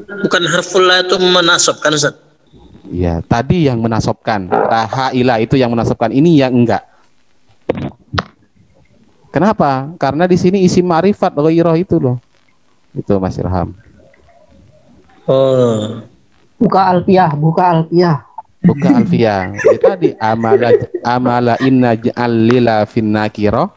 bukan harful la itu menasab kan Ustaz? Ya, tadi yang menasobkan. Ila itu yang menasobkan, ini yang enggak. Kenapa? Karena di sini isim ma'rifat ghairah itu loh. Itu Mas Irham. Oh. Buka alfiah. Buka alfiah. Itu tadi amala inna ja'al lila fin nakira.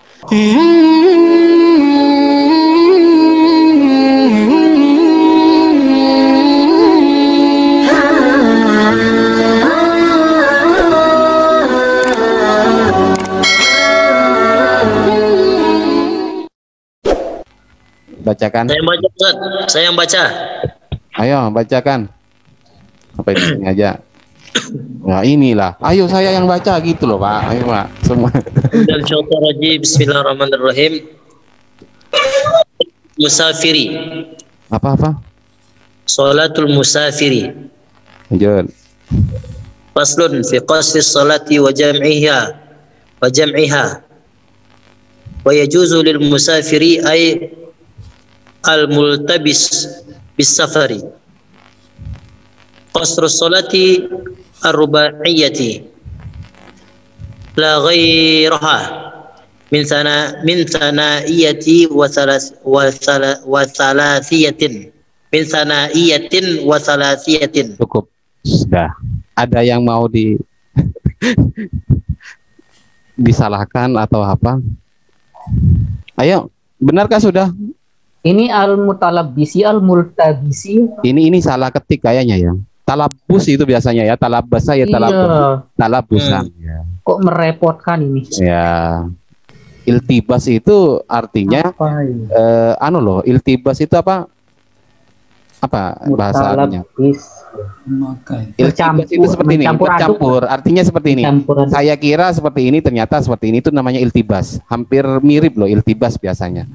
Bacakan. Saya baca Ustaz. Saya yang baca. Ayo bacakan. Sampai di sini aja. Nah inilah. Ayo saya yang baca gitu loh Pak. Ayo Pak. Semua. Dan syaitanir rajim. Bismillahirrahmanirrahim. Musafiri. Apa? Salatul musafiri. Lanjut. Faslun fi qasri salati wa jam'iha. Wa yajuzu lil musafiri ay al-multabis bis safari. Qasru salati ar-rubaiyati la ghairaha min sana'iyati wa thalathiyatin. Cukup. Sudah. Ada yang mau disalahkan atau apa? Ayo, benarkah sudah? Ini al-mutalabbisi, al-multabisi. Ini salah ketik kayaknya ya. Talabus itu biasanya ya, talabasa ya talabusan. Ya. Kok merepotkan ini? Ya. Iltibas itu artinya iltibas itu apa? Apa bahasa artinya? Iltibas itu seperti ini, bercampur. Artinya seperti ini. Saya kira seperti ini, ternyata seperti ini, itu namanya iltibas. Hampir mirip loh iltibas biasanya.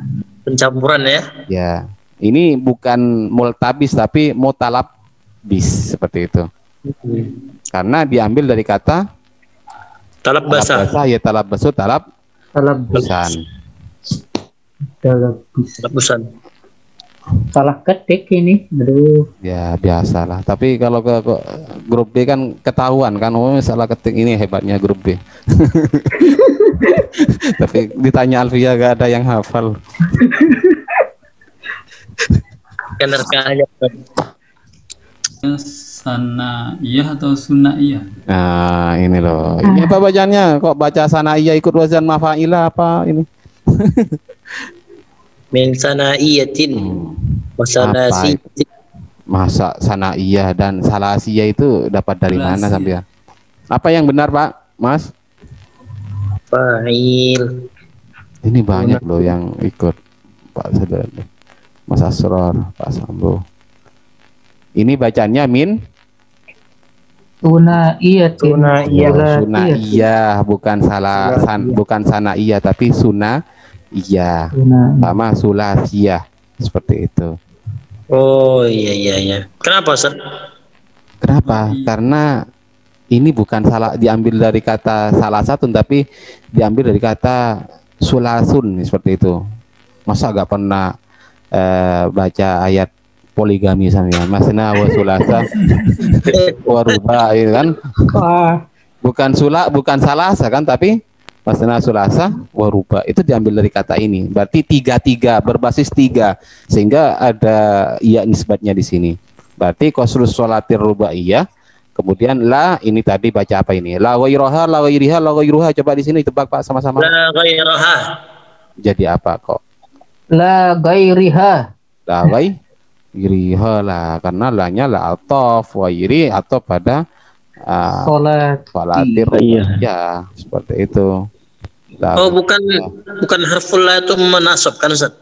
Pencampuran ya? Ya, ini bukan multabis tapi mutalabis seperti itu. Karena diambil dari kata talab basah. Ya talabbasu, talabusan. Talabusan. Salah ketik ini. Aduh. Ya biasalah. Tapi kalau ke grup B kan ketahuan kan, salah ketik, ini hebatnya grup B. Tapi ditanya Alfia gak ada yang hafal. Kenerkanya sanaiyah atau sunaiyah? Nah ini loh. Ini apa bacaannya? Kok baca sanaiyah ikut wazan mafa'ilah apa ini? min sanaiyatin wa salasiyatin. Masa sanaiyah dan salasiyah itu dapat dari mana sampai? Apa yang benar Pak Mas? Fa'il. Ini banyak loh yang ikut Pak Sadar, Mas Asror, Pak Sambo. Ini bacanya min sunaiyah, bukan bukan sanaiyah tapi sunaiyah. Sama sulasiyah seperti itu. Oh iya. Kenapa Ustaz? Kenapa? Karena ini bukan diambil dari kata salah satu, tapi diambil dari kata sulasun seperti itu. Masa gak pernah baca ayat poligami sampean? Masna wa sulasa wa ruba itu kan. Bukan salasa kan, tapi masna sulasa wa ruba itu diambil dari kata ini. Berarti tiga berbasis tiga, sehingga ada iya nisbatnya di sini. Berarti qasrus sholatir rubaiyah. Kemudian la, ini tadi baca apa ini? La ghairaha, la ghairiha, la ghairuha. Coba di sini tebak Pak sama-sama. La ghairaha. Jadi apa kok? La ghairiha. La ghairiha lah, karena lanya la atof, ghairi atau pada sholatir ya, seperti itu. Bukan harful la itu menasab kan Ustaz?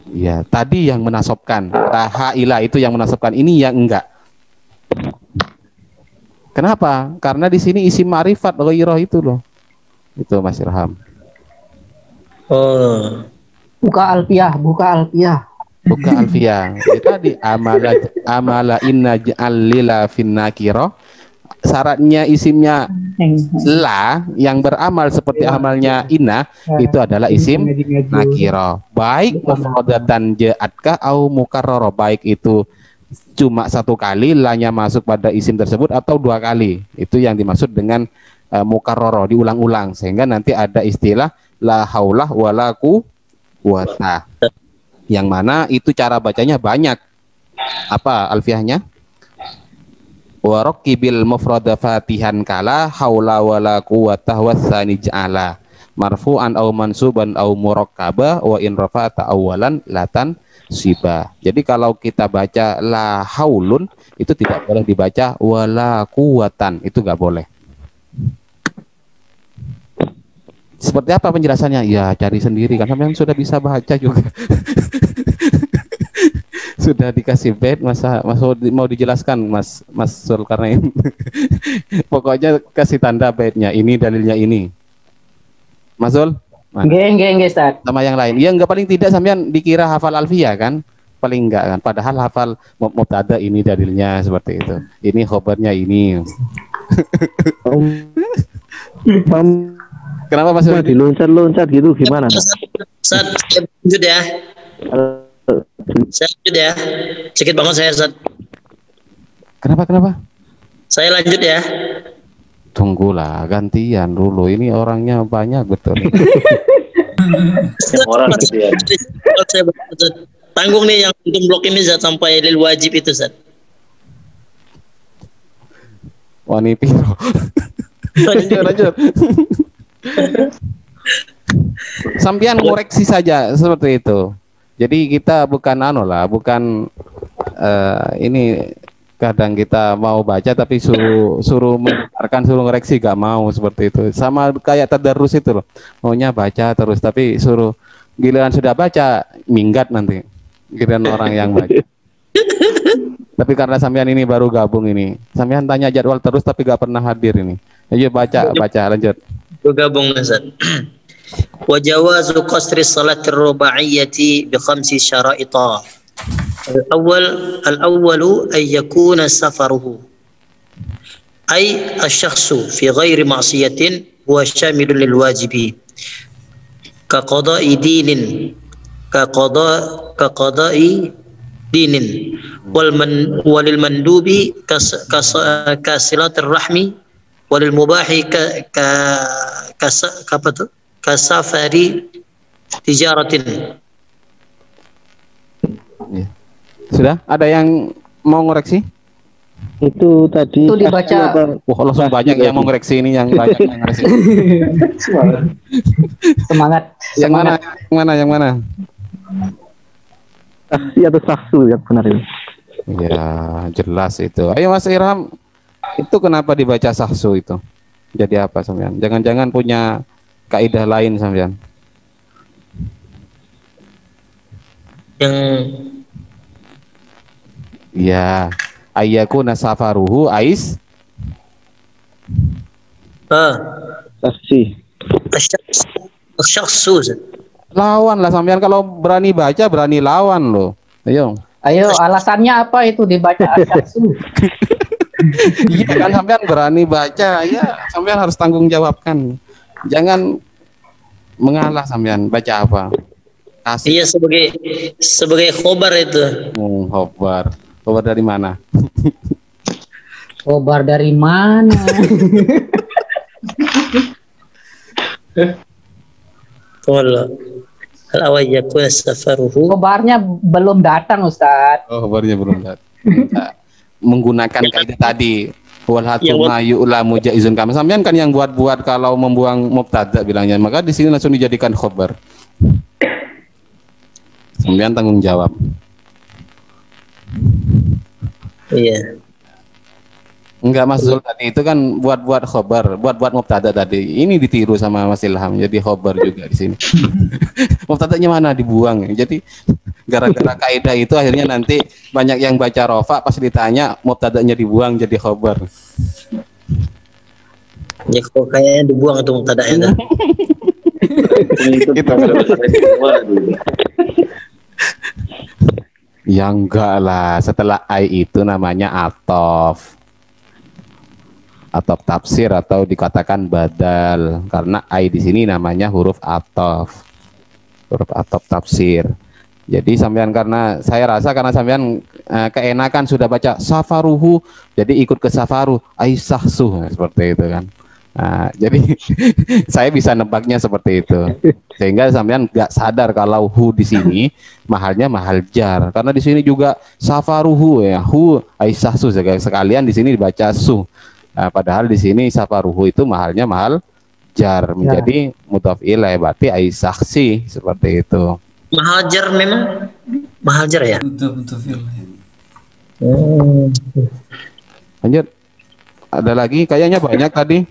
Iya, tadi yang menasobkan. Ila itu yang menasobkan, ini yang enggak. Kenapa? Karena di sini isim ma'rifat ghairah itu loh. Itu Mas Irham. Oh. Buka alfiah. Buka alfiah. Itu tadi amala inna ja'al lila fin nakira. Syaratnya isimnya la yang beramal seperti amalnya inna itu adalah isim nakira. Baik mufradatan ja'atka au mukarrara, baik itu cuma satu kali lanya masuk pada isim tersebut atau dua kali. Itu yang dimaksud dengan mukarroro, diulang-ulang, sehingga nanti ada istilah la haulah wala quwata. Yang mana itu cara bacanya banyak. Apa alfiahnya? Warokibil mufrada fatihan kala haula wala quwata wasani ja'ala marfu'an au mansuban au murakkaba wa in rafa'ata awalan latan siba. Jadi kalau kita baca la haulun itu tidak boleh dibaca wala quwatan, itu nggak boleh. Seperti apa penjelasannya? Ya cari sendiri kan, sampean sudah bisa baca juga. Sudah dikasih bait, masa mau dijelaskan Mas Zulkarnain. Pokoknya kasih tanda baitnya, ini dalilnya ini. Mas Zul? Nggih, Ustaz. Sama yang lain. Ya enggak, paling tidak sampean dikira hafal alfiyah kan? Paling enggak kan. Padahal hafal mubtada ini dalilnya seperti itu. Ini khobarnya ini. Kenapa Mas Zul? Diloncat-loncat gitu gimana? Ustaz, lanjut ya. Saya lanjut ya. Sedikit banget saya, Ustaz. Kenapa? Saya lanjut ya. Tunggulah, gantian dulu. Ini orangnya banyak betul. Orang gitu ya. Saya tanggung nih yang untuk blok ini Ustaz, sampai lil wajib itu, Ustaz. Wani piro. Lanjut. Sampian koreksi saja seperti itu. Jadi kita bukan ini kadang kita mau baca tapi suruh mendengarkan, suruh ngoreksi, gak mau seperti itu. Sama kayak tadarus itu loh, maunya baca terus tapi suruh, giliran sudah baca minggat nanti giliran orang yang baca. Tapi karena sampean ini baru gabung ini, sampean tanya jadwal terus tapi gak pernah hadir ini. Ayo baca lanjut. Gabung Ustaz. Wa jawazu qasri salati ruba'iyyati bi khamsi syara'ita. Al-awwalu ay yakuna safaruhu ay asy-syakhsu fi ghairi ma'siyatin huwa syamilun lil wajibi ka qada'i dinin walil mandubi kasilatir rahmi walil mubahi kasafari tijaratin. Sudah ada yang mau ngoreksi? Itu tadi Itu dibaca. Wah, langsung banyak yang mau ngoreksi ini, yang banyak yang ngoreksi. Semangat. Yang mana? saksi atau saksu yang benar itu. Ya, jelas itu. Ayo Mas Irham, itu kenapa dibaca sahsu itu? Jadi apa sampean? Jangan-jangan punya kaidah lain sampean? Yang ya, ayyakuna safaruhu ais Saksi. asy-syakhsu. lawan lah sampean, kalau berani baca berani lawan loh. Ayo, Alasannya apa itu dibaca asyaksu? iya kan, sampean berani baca, ya sampean harus tanggung jawabkan. Jangan mengalah sampean, baca apa? Kasih. Iya, sebagai khobar itu. Khobar. Khobar dari mana? Khobar dari mana? Wallah. Al-awwal yakuna safaruhu. Khobarnya belum datang, Ustaz. Oh, khobarnya belum datang. Menggunakan kaidah tadi, wal hatu ma yu'lamu jaizun kama. Sampean kan yang buat-buat kalau membuang mubtada bilangnya, maka di sini langsung dijadikan khobar. Sampean tanggung jawab. Iya. Enggak, Mas Zul tadi itu kan buat-buat khobar, buat-buat mubtada tadi. Ini ditiru sama Mas Ilham, jadi khobar juga di sini. Mubtadanya mana dibuang. Jadi gara-gara kaidah itu akhirnya nanti banyak yang baca rofa, pas ditanya mubtadanya dibuang jadi khobar. Ya kok kayaknya dibuang tuh mubtada'nya. Gitu. Ya enggak lah, setelah ai itu namanya atof tafsir atau dikatakan badal, karena ai di sini namanya huruf atof tafsir. Jadi sampean, karena saya rasa karena sampean keenakan sudah baca safaruhu, jadi ikut ke safaru aisahsu, seperti itu kan. Nah, jadi saya bisa nebaknya seperti itu. Sehingga sampean nggak sadar kalau hu di sini mahalnya mahal jar. Karena di sini juga safaruhu ya, hu aisahsu, sekalian di sini dibaca su. Nah, padahal di sini safaruhu itu mahalnya mahal jar, menjadi mudhaf ilaih, berarti aisahsi, seperti itu. Mahal jar memang mahal jar ya. Betul ya. Lanjut. Ada lagi? Kayaknya banyak tadi.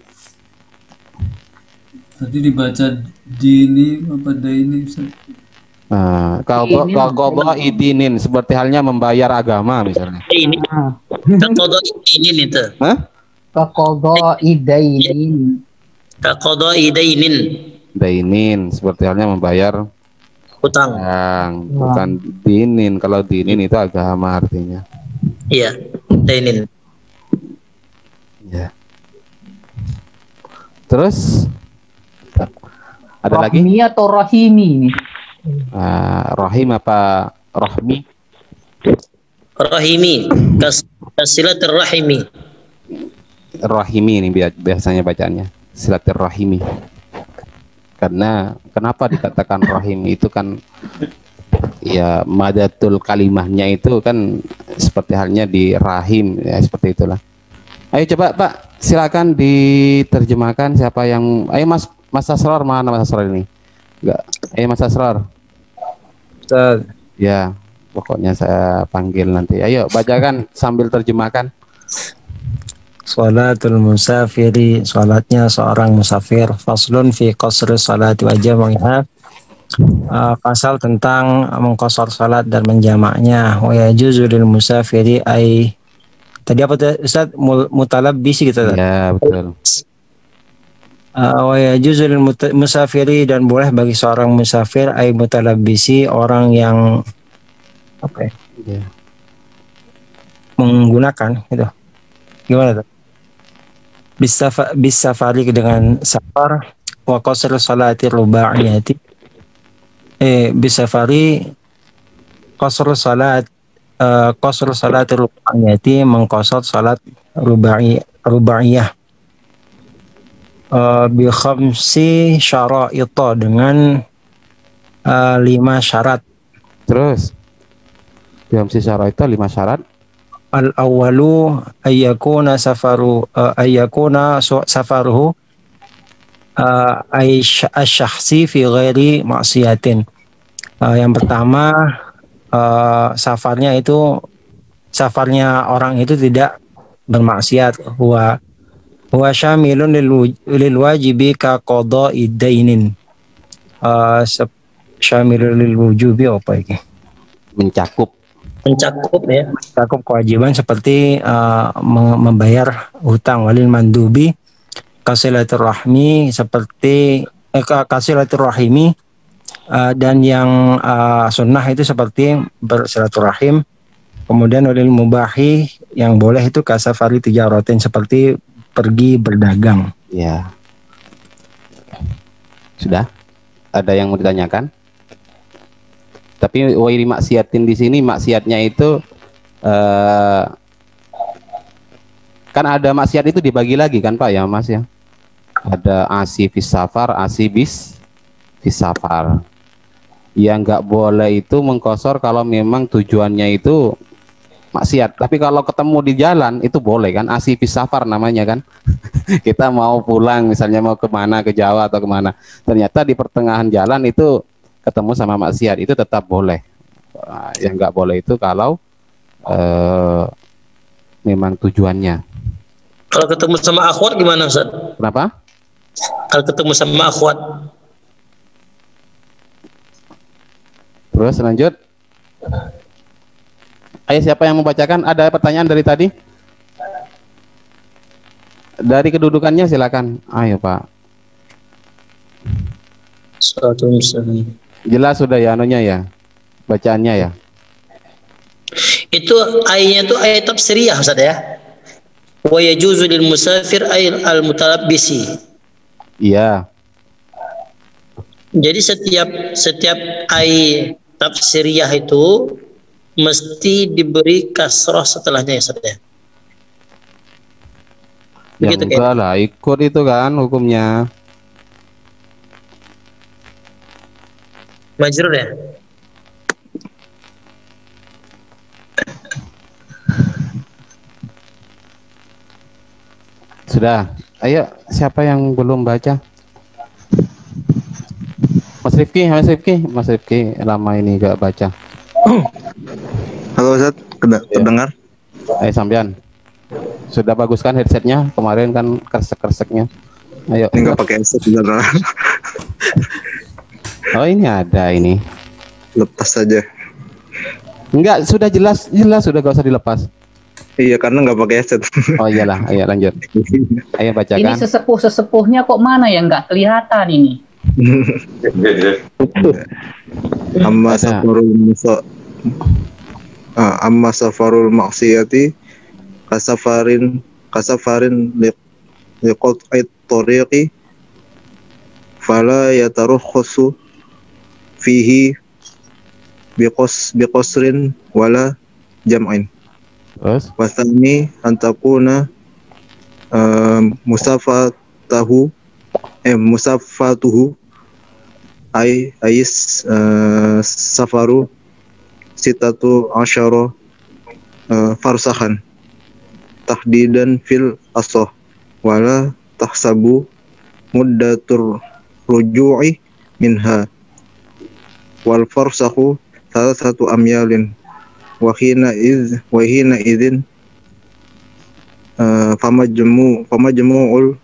Tadi dibaca dini apa daini Ustaz? Nah, kalau idinin seperti halnya membayar agama misalnya. Ini kakodo ini itu. Hah? Kakodo idainin. Kakodo idainin. Dainin seperti halnya membayar Hutang. Bukan dinin. Kalau dinin itu agama artinya. Iya, dainin. Ya. Terus ada lagi? Rahmi atau rahimi ini? Rahim apa rahmi? Rahimi. Kasilatul rahimi. Rahimi ini biasanya bacaannya. Silaturrahimi. Karena kenapa dikatakan rahim itu kan ya madatul kalimahnya itu kan seperti halnya di rahim ya, seperti itulah. Ayo coba Pak, silakan diterjemahkan siapa yang ayo Mas Asror, mana Mas Asror ini? Enggak. Ayo Mas Asror. Ustaz. Ya, pokoknya saya panggil nanti. Ayo bacakan sambil terjemahkan. Salatul musafiri, salatnya seorang musafir. Faslun fi qasri salati wa jam'iha. Pasal tentang mengqasar salat dan menjamaknya. Wa yajuzu lil musafiri ay. Tadi apa Ustaz? Mutalabbisi gitu. Ya, betul. Wa yajuzu lil musafiri, dan boleh bagi seorang musafir ay mutalabbisi, orang yang apa ya? Ya. Menggunakan itu. Gimana tuh? Bisafari dengan safar, wa qasr salati rubaiyati. Bisafari qasr salat rubaiyati, mengqasar salat rubaiyah. Bi khamsi syara'ita, dengan 5 syarat. Terus bi khamsi syara'ita, 5 syarat. Al-awwalu ayyakuna safaruhu asy-syakhsi fi ghairi maksiatin. Yang pertama, safarnya orang itu tidak bermaksiat. Huwa syamilun lil wajibi ka qada'i dainin. Syamilun lil wujubi apa ini? Mencakup ya. Mencakup kewajiban seperti membayar hutang. Walil mandubi kasilaturrahmi, seperti kasilaturrahimi, dan yang sunnah itu seperti bersilaturahim. Kemudian walil mubahi, yang boleh itu kasafari tijaratin, seperti pergi berdagang. Ya. Sudah? Ada yang mau ditanyakan? Tapi wairi maksiatin di sini, maksiatnya itu kan ada maksiat itu dibagi lagi kan Pak ya Mas ya? Ada asi bis safar, asi bis safar. Yang nggak boleh itu mengkosor kalau memang tujuannya itu maksiat. Tapi kalau ketemu di jalan itu boleh kan, asi bis safar namanya kan. Kita mau pulang misalnya, mau kemana, ke Jawa atau kemana, ternyata di pertengahan jalan itu ketemu sama maksiat, itu tetap boleh. Yang nggak boleh itu kalau memang tujuannya. Kalau ketemu sama akhwat gimana Ustaz? Kenapa? Kalau ketemu sama akhwat. Terus lanjut. Ayo siapa yang membacakan? Ada pertanyaan dari tadi? Dari kedudukannya silakan. Ayo Pak. Jelas sudah ya anunya ya, bacaannya ya. Itu ayatnya itu ayat tafsiriyah Ustaz ya. Wa yajuzu lil musafir ay al mutalabbisi. Iya. Jadi setiap tafsiriyah itu mesti diberi kasroh setelahnya ya Ustaz ya. Ya Begitu enggak lah, ikut itu kan hukumnya. Majrur ya. Sudah. Ayo, siapa yang belum baca? Mas Rifki lama ini gak baca. Halo Ustaz, terdengar? Ayo sampean. Sudah bagus kan headsetnya? Kemarin kan kresek-kreseknya. Ayo. Ini nggak pakai headset beneran. Oh ini ada ini. Lepas saja. Enggak, sudah jelas sudah gak usah dilepas. Iya, karena nggak pakai headset. Oh iyalah, ayo lanjut. Ayo Ini bacakan. sesepuh-sesepuhnya kok mana yang nggak kelihatan ini? Amma safarul maksiyati kasafarin liqat'it tariqi fala yatarukhasu fihi biqasrin wala jam'in. Terus Wasani antakuna musafatuhu ayis safaru sitatu asyara farsahan tahdidan fil asoh wala tahsabu muddatur ruju'i minha wal farsahu salah satu amyalin wahina idzin famajmu'ul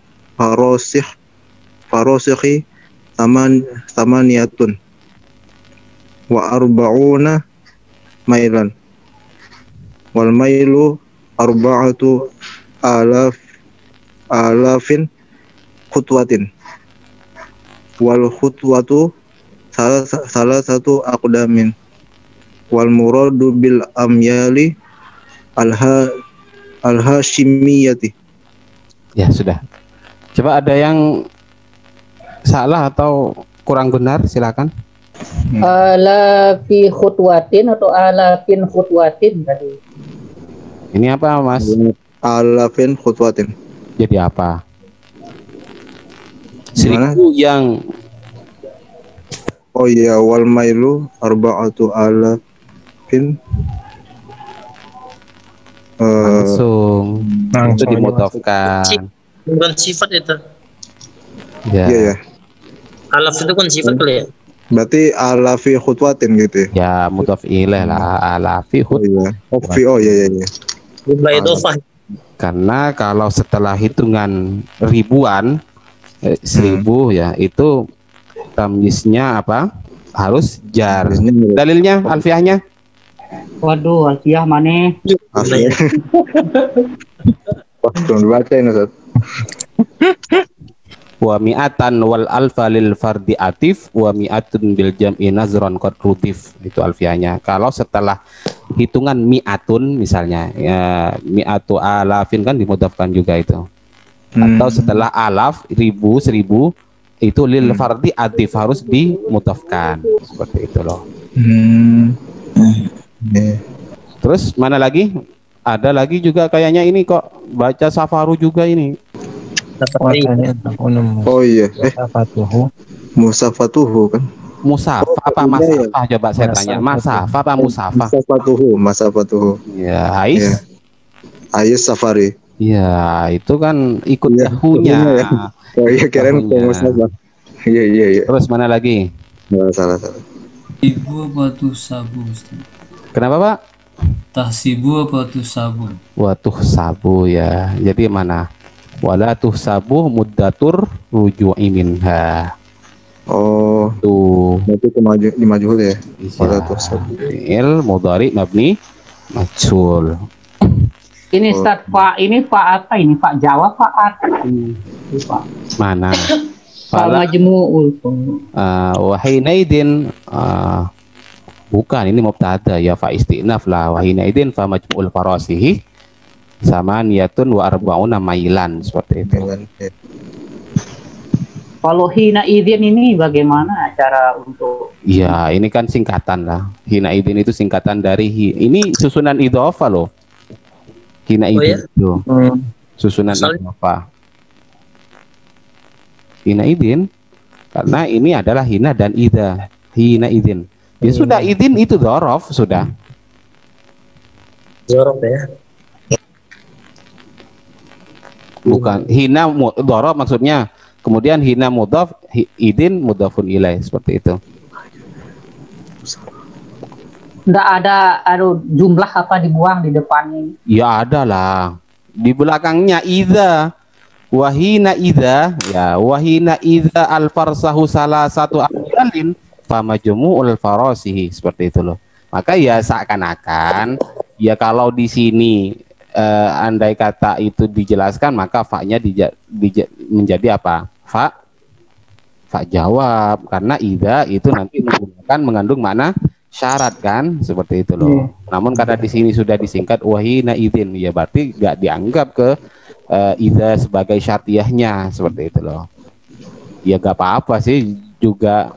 farosikhi tamaniyatun wa arba'una mailan wal mailu arba'atu alafin khutwatin wal khutwatu salah satu aqdamin wal muradu bil amyali al-hashimiyati. ya sudah. Coba ada yang salah atau kurang benar silakan. Ala fi khutwatin atau ala fin khutwatin tadi? Ini apa Mas? Alafin khutwatin. Jadi apa? Gimana? 1000 yang Oh iya, wal mailu arba'atu alafin langsung itu dimutofkan. Bukan sifat itu. Ya. iya ya. Alaf itu kan sifat kali ya. Berarti alafi khutwatin gitu ya. Ya mutof ilaih lah alafi Oh hut. iya. Oh iya. Jumlah idhofah. Karena kalau setelah hitungan ribuan 1000 ya itu tamyiznya apa? Harus jar. Dalilnya alfiahnya? Waduh, alfiah mana? Asli. Wah, belum dibaca ini Ustaz. Wa mi'atan wal alfa lil fardi atif wa mi'atun bil jam'i nazron qad rutif. Itu alfiahnya. Kalau setelah hitungan mi'atun misalnya ya, mi'atu alafin kan dimudafkan juga itu. Atau setelah alaf, ribu, 1000 itu lil fardi atif harus dimudafkan. Seperti itu loh. Terus mana lagi? Ada lagi juga kayaknya ini kok baca safaru juga ini. Oh iya. Musafatuhu. Musafatuhu kan. Musafa apa masafah? Coba saya tanya. Masafah apa musafah? Masafatuhu. Ya, Ais. Ya. Ayus safari. Ya, itu kan ikut Iya, yahunya. ya. Oh iya, keren Yahunya. musafah. Iya. Terus mana lagi? Salah. Ibu apa tuh sabu, Ustaz? Kenapa, Pak? Tahsibu apa tuh sabu? Watuh sabu ya. Jadi mana? Wala tuh sabu muddatur ruju'i minha. Oh, Tuh. berarti dimajuhul ya. Wala tuh sabu. Fi'il mudhari mabni majhul. Ini Ustaz, Pak, ini Pak apa ini? Pak Jawa, Pak At. Mana? Pak Majmu'ul. Wahinaidin bukan ini mubtada ya fa istinaf lah wahinaidin fa majmu'ul farasihi sama niyatun wa arba'una mailan seperti itu. Kalau hina izin ini bagaimana cara untuk Iya, ini kan singkatan lah. Hina idin itu singkatan dari ini susunan idhofah loh. Hina Oh idin ya? itu susunan Soalnya- idhofah. Hina idin karena ini adalah hina dan ida. Hina idin. Ya sudah, idin itu dhorof sudah. Zorof ya. Bukan hina dhorof maksudnya. Kemudian hina mudhaf, idin mudhafun ilaih, seperti itu. nggak ada jumlah apa dibuang di depannya? Ya ada lah. Di belakangnya idza. Wahina idza, ya wahina idza al farsahu salah satu amalin famajmu'ul farasihi, seperti itu loh. Maka ya seakan-akan ya kalau di sini andai kata itu dijelaskan maka fa-nya menjadi apa? Fa jawab, karena idza itu nanti mengandung makna syarat kan, seperti itu loh. Namun karena di sini sudah disingkat wahina idzin, ya berarti nggak dianggap ke idza sebagai syartiyahnya, seperti itu loh. Ya gak apa-apa sih juga,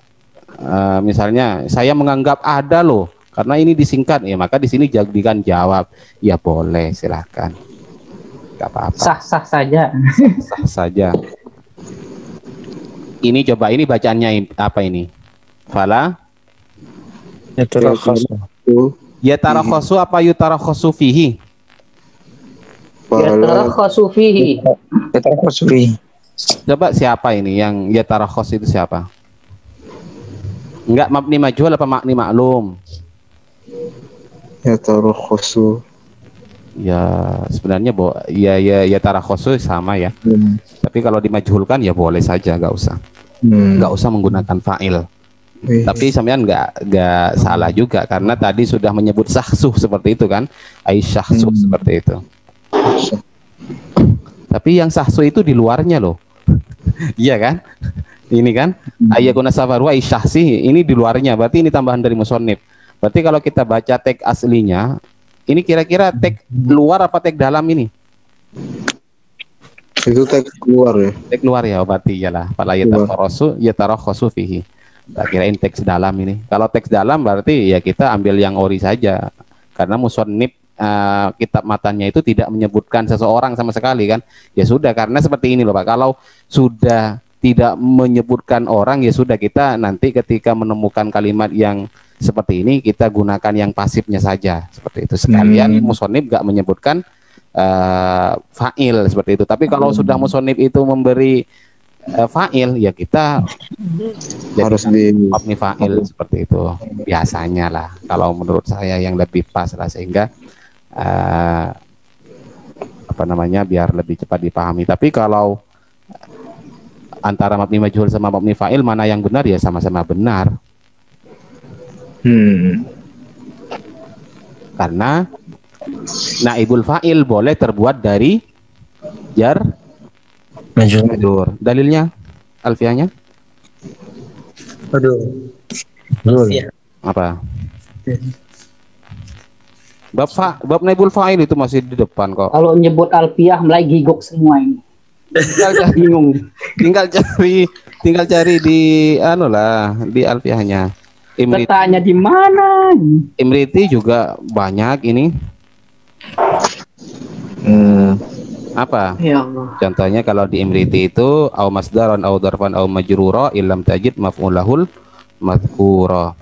misalnya saya menganggap ada loh karena ini disingkat, ya maka di sini jadikan jawab, ya boleh, silahkan, gak apa-apa, Sah-sah saja. sah saja. Ini coba, ini bacaannya apa ini? Fala yatarakhasu apa yutarakhasu fihi? Ya tarakhasu fihi. Coba siapa ini yang yatarakhas itu siapa? Enggak mabni majhul apa mabni maklum? Ya tarakhasu. Ya sebenarnya ya tarakhasu sama ya. Tapi kalau dimajhulkan ya boleh saja, nggak usah. Nggak usah menggunakan fa'il. Tapi sampean nggak salah juga karena tadi sudah menyebut sahsuh seperti itu kan, aisyahsuh seperti itu. Tapi yang sahsuh itu di luarnya loh. Iya kan? Ini kan ayakuna safaru aisyahsih, ini di luarnya, berarti ini tambahan dari musannif. Berarti kalau kita baca teks aslinya, ini kira-kira teks luar apa teks dalam ini? Itu teks keluar ya. Teks luar ya, berarti iyalah. Fala yatarakhasu fihi. Tak kirain teks dalam ini. Kalau teks dalam berarti ya kita ambil yang ori saja. Karena musannif kitab matanya itu tidak menyebutkan seseorang sama sekali kan. Ya sudah, karena seperti ini loh Pak. Kalau sudah tidak menyebutkan orang, ya sudah, kita nanti ketika menemukan kalimat yang seperti ini kita gunakan yang pasifnya saja. Seperti itu. Sekalian musannif gak menyebutkan fa'il seperti itu. Tapi kalau sudah musannif itu memberi fa'il, ya kita Harus di mabni fa'il seperti itu biasanya lah, kalau menurut saya yang lebih pas lah, sehingga apa namanya, biar lebih cepat dipahami. Tapi kalau antara mabni majhul sama mabni fa'il mana yang benar, ya sama-sama benar. Karena naibul fa'il boleh terbuat dari jar majrur. Dalilnya alfiahnya Aduh. Ya. apa? Bab naibul fa'il itu masih di depan kok. Kalau nyebut alfiah mulai gigok semua ini. Tinggal cari di anu lah, di alfiahnya. Bertanya di mana? Imriti juga banyak ini. Apa? Ya Allah. Contohnya kalau di Imriti itu au masdaran au dzarfan au majrura illam tajid maf'ulahul madhkura.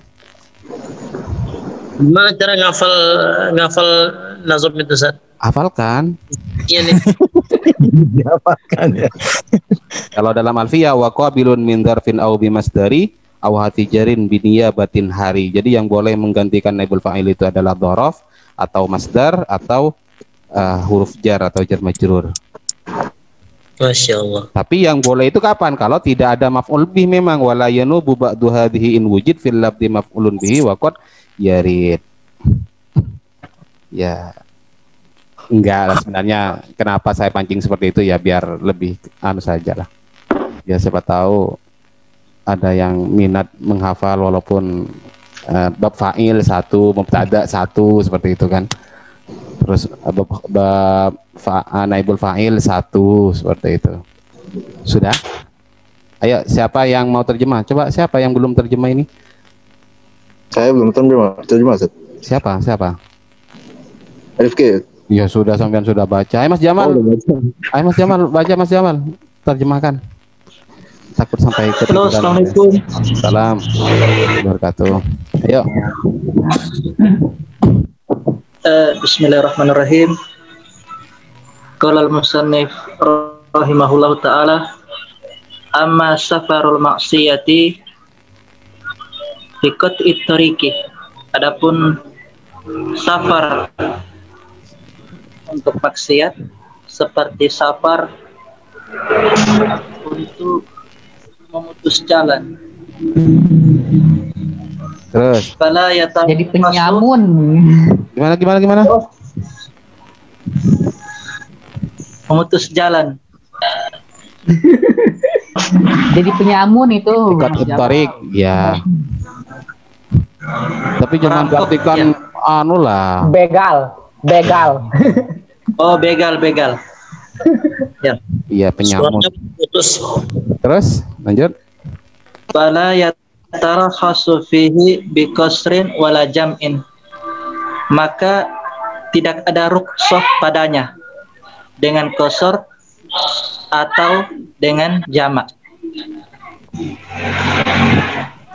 Gimana cara ngafal nazam itu, Ustaz? Hafalkan. Iya nih. Diapakan ya? Kalau dalam alfiyah wa qabilun min dzarfin au bimasdari au hatijarin biniyabatin hari. Jadi yang boleh menggantikan naibul fa'il itu adalah dzaraf atau masdar atau huruf jar atau jar majrur. Masya Allah. Tapi yang boleh itu kapan? Kalau tidak ada maf'ul bih memang, wala yanubu ba'du hadhihi in wujid fil labdi maf'ulun bihi wa qad yarid. Ya enggak lah sebenarnya, kenapa saya pancing seperti itu ya biar lebih anu saja lah. Ya siapa tahu ada yang minat menghafal walaupun bab fa'il satu, mubtada satu, seperti itu kan. Terus naibul fa'il satu, seperti itu. Sudah? Ayo, siapa yang mau terjemah? Coba siapa yang belum terjemah ini? Saya belum terjemah Ustaz. Siapa? Rifki. Ya sudah, sampean sudah baca. Ayo Mas Jamal. Oh, udah baca. Ayo Mas Jamal, baca Mas Jamal. Terjemahkan. Takut sampai Halo, ketinggalan. Assalamualaikum. Salam. Wabarakatuh. Ayo. Bismillahirrahmanirrahim. Qala al-musannif rahimahullahu taala, amma safarul maksiyati ikut itoriki. Adapun safar untuk maksiat seperti safar untuk memutus jalan. Terus. Jadi penyamun. Gimana? Memutus jalan. Jadi penyamun itu. Ikut tarik, ya. Tapi jangan Perampok, diartikan anu lah. Begal. Oh, begal. Ya. Iya, penyamun. Suratnya putus. Terus lanjut. Fala yatarakhasu fihi biqasrin wala jam'in. Maka tidak ada rukhsah padanya dengan qasar atau dengan jamak.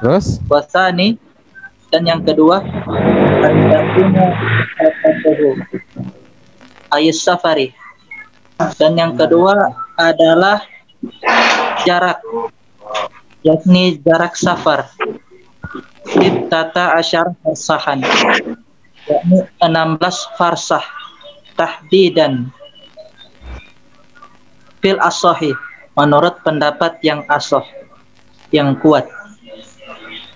Terus Wasani, dan yang kedua ayat safari, dan yang kedua adalah jarak, yakni jarak safar tata asyar farsahan, yakni 16 farsah tahdidan fil asahi, menurut pendapat yang asah, yang kuat.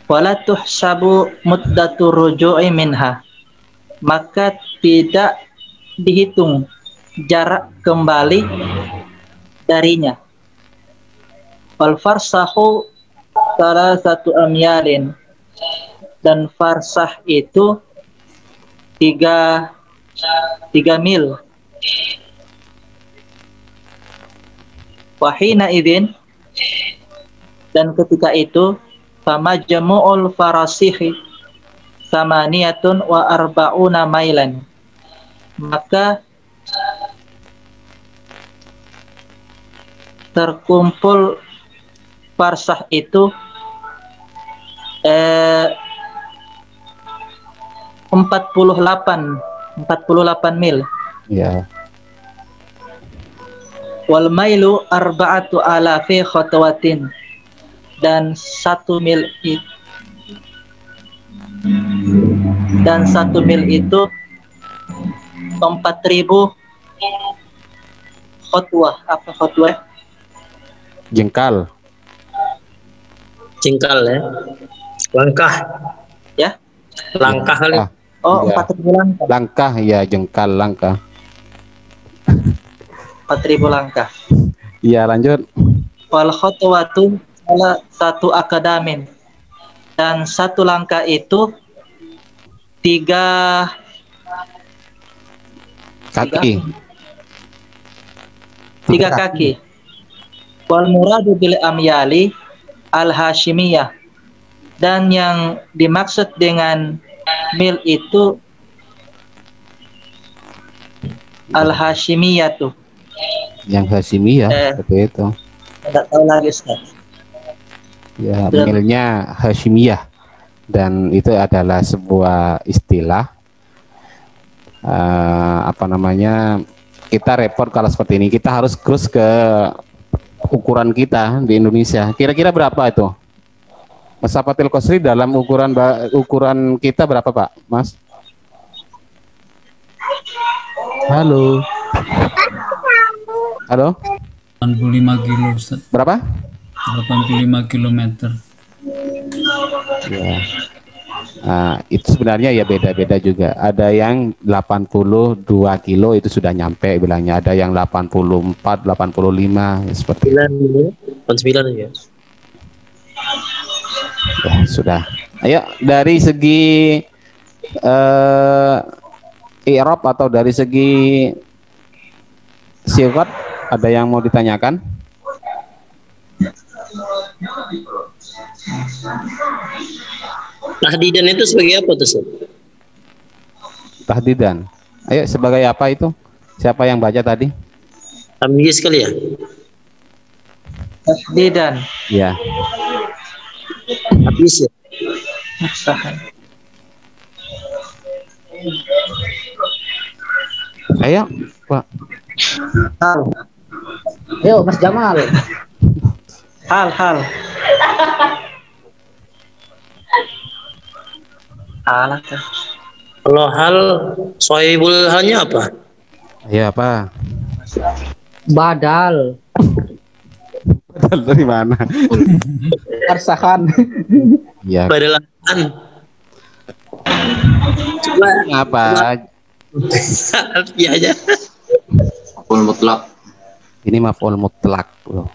Wala tuhsabu muddatu ruju'i minha, maka tidak dihitung jarak kembali darinya. Wal farsahu salah satu amyalin, dan farsah itu 3 mil. Wahina idin, dan ketika itu fama jamu'ul farasihi samaniyatun wa arba'una mailan, maka terkumpul farsah itu 48 mil. ya. Wal mailu arba'atu alafi khotwatin, dan 1 mil itu, itu 4.000 khotwah. Apa khotwah? Jengkal. Ya. Langkah. Ya. Langkah kali. Oh, Ya. 4.000 langkah. Langkah, ya, jengkal langkah. 4.000 langkah. Iya, lanjut. Wal khotwatu salah satu akadamin, dan 1 langkah itu 3 Kaki. 3 kaki. Wal muradu bil amyali al hashimiyah, dan yang dimaksud dengan mil itu al hashimiyah tuh. Yang Hashimi ya, seperti itu. Tidak tahu lagi Ustaz. Ya, Dan- milnya Hashimiyah, dan itu adalah sebuah istilah apa namanya, kita repot kalau seperti ini, kita harus krus ke ukuran kita di Indonesia. Kira-kira berapa itu? Masafatil Qasri dalam ukuran kita berapa, Pak? Mas? Halo. 85 kilo Ustaz. Berapa? 85 kilometer. Ya. Nah, itu sebenarnya ya beda-beda juga. Ada yang 82 kilo itu sudah nyampe bilangnya, ada yang 84, 85 ya, seperti itu. 9 ya. Ya, sudah. Ayo, dari segi i'rab atau dari segi sighat, ada yang mau ditanyakan? Tahdidan itu sebagai apa tuh, Ustaz? Tahdidan. Ayo, sebagai apa itu? Siapa yang baca tadi? Tamyiz sekali ya? Tahdidan. Ya. Habis ya? Ayo, Pak. Hal. Yuk, Mas Jamal. Hal. Alah tuh. Kalau hal, sohibul halnya apa? Ayo apa? Badal. Dari mana? Arsahan. Iya. Badalan. Coba Apa? artinya aja. Maf'ul mutlak. Ini maf'ul mutlak loh.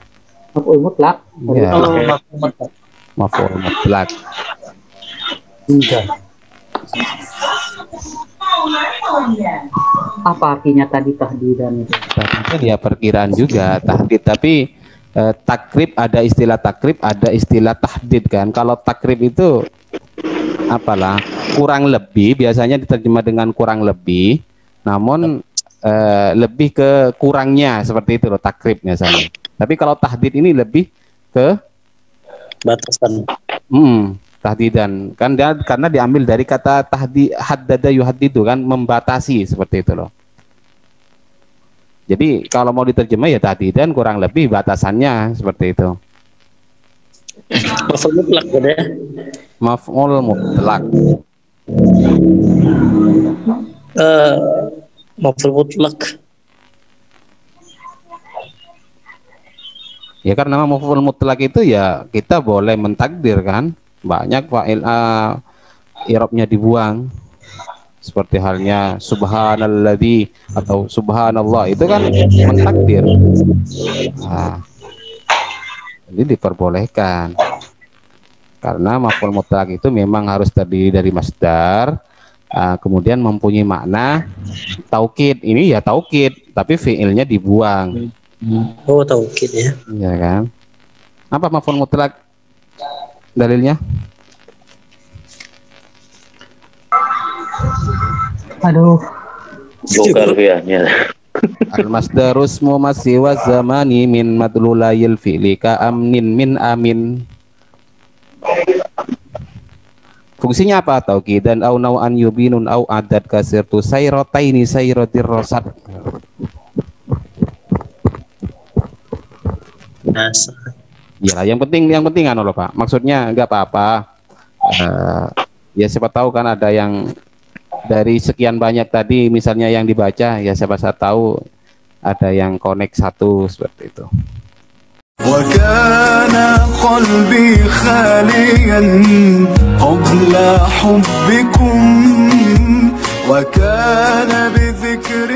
Maf'ul mutlak. Iya. Oh, maksud Maf'ul mutlak. Apa artinya tadi tahdidan itu? Tapi itu dia perkiraan juga tahdid, tapi takrib, ada istilah takrib, ada istilah tahdid kan. Kalau takrib itu apalah, kurang lebih, biasanya diterjemah dengan kurang lebih, namun lebih ke kurangnya, seperti itu loh takrib misalnya. Tapi kalau tahdid ini lebih ke Batasan. tahdidan kan dia, karena diambil dari kata haddada yuhaddidu kan, membatasi, seperti itu loh. Jadi kalau mau diterjemah ya tahdidan, kurang lebih batasannya, seperti itu. Maf'ul mutlak ya. Maf'ul mutlak. Maf'ul mutlak. Ya karena maf'ul mutlak itu ya kita boleh mentakdir kan, banyak fa'il i'rabnya dibuang, seperti halnya subhanalladzi atau subhanallah, itu kan mentakdir. Nah, jadi diperbolehkan karena maf'ul mutlak itu memang harus terdiri dari masdar, kemudian mempunyai makna taukid. Ini ya taukid tapi fiilnya dibuang. Oh, taukid ya. Iya kan? Apa maf'ul mutlak dalilnya? Aduh. Bukan fi'ilnya. Al-masdaru ismu masih wa zamani min madlulayil fi'li ka amnin min amin. Fungsinya apa? Taukidan au nau'an yubinun au adad kasirtu sayrataini sayratir rosad. Ya, yang penting anu loh Pak. Maksudnya enggak apa-apa. Ya siapa tahu kan ada yang dari sekian banyak tadi misalnya yang dibaca, ya siapa tahu ada yang connect satu, seperti itu. وكان قلبي خاليا قبل حبكم وكان بذكر